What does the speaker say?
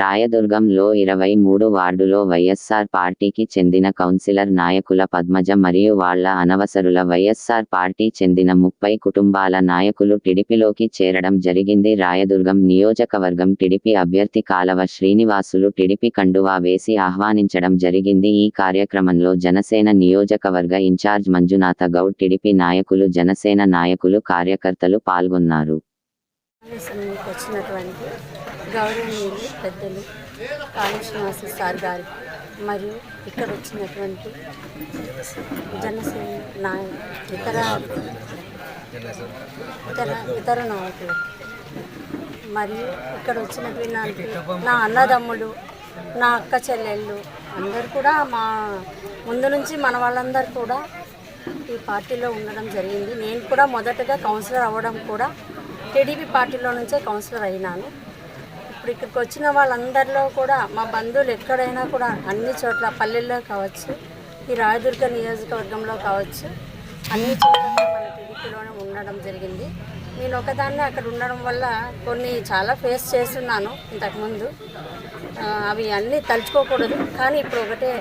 రాయదుర్గంలో 23 వార్డులో వైఎస్సార్ పార్టీకి చెందిన కౌన్సిలర్ నాయకుల పద్మజ మరియు వాళ్ల అనవసరుల వైఎస్సార్ పార్టీ చెందిన 30 కుటుంబాల నాయకులు టీడీపీలోకి చేరడం జరిగింది. రాయదుర్గం నియోజకవర్గం టీడీపీ అభ్యర్థి కాలవ శ్రీనివాసులు టీడీపీ కండువా వేసి ఆహ్వానించడం జరిగింది. ఈ కార్యక్రమంలో జనసేన నియోజకవర్గ ఇన్ఛార్జ్ మంజునాథ గౌడ్, టీడీపీ నాయకులు, జనసేన నాయకులు, కార్యకర్తలు పాల్గొన్నారు. గౌరవనీయులు పెద్దలు కాళీ శ్రీనివాసు సార్ గారు మరియు ఇక్కడ వచ్చినటువంటి జనసేన ఇతర నాయకులు మరియు ఇక్కడ వచ్చినటువంటి నా అన్నదమ్ములు, నా అక్క చెల్లెళ్ళు అందరూ కూడా మా ముందు నుంచి మన వాళ్ళందరూ కూడా ఈ పార్టీలో ఉండడం జరిగింది. నేను కూడా మొదటగా కౌన్సిలర్ అవ్వడం కూడా టీడీపీ పార్టీలో నుంచే కౌన్సిలర్ అయినాను. ఇప్పుడు ఇక్కడికి వచ్చిన వాళ్ళందరిలో కూడా మా బంధువులు ఎక్కడైనా కూడా అన్ని చోట్ల పల్లెల్లో కావచ్చు, ఈ రాయదుర్గ నియోజకవర్గంలో కావచ్చు, అన్ని చోట్ల మన టీడీపీలోనే ఉండడం జరిగింది. నేను ఒకదాన్ని అక్కడ ఉండడం వల్ల కొన్ని చాలా ఫేస్ చేస్తున్నాను ఇంతకుముందు. అవి అన్నీ తలుచుకోకూడదు, కానీ ఇప్పుడు ఒకటే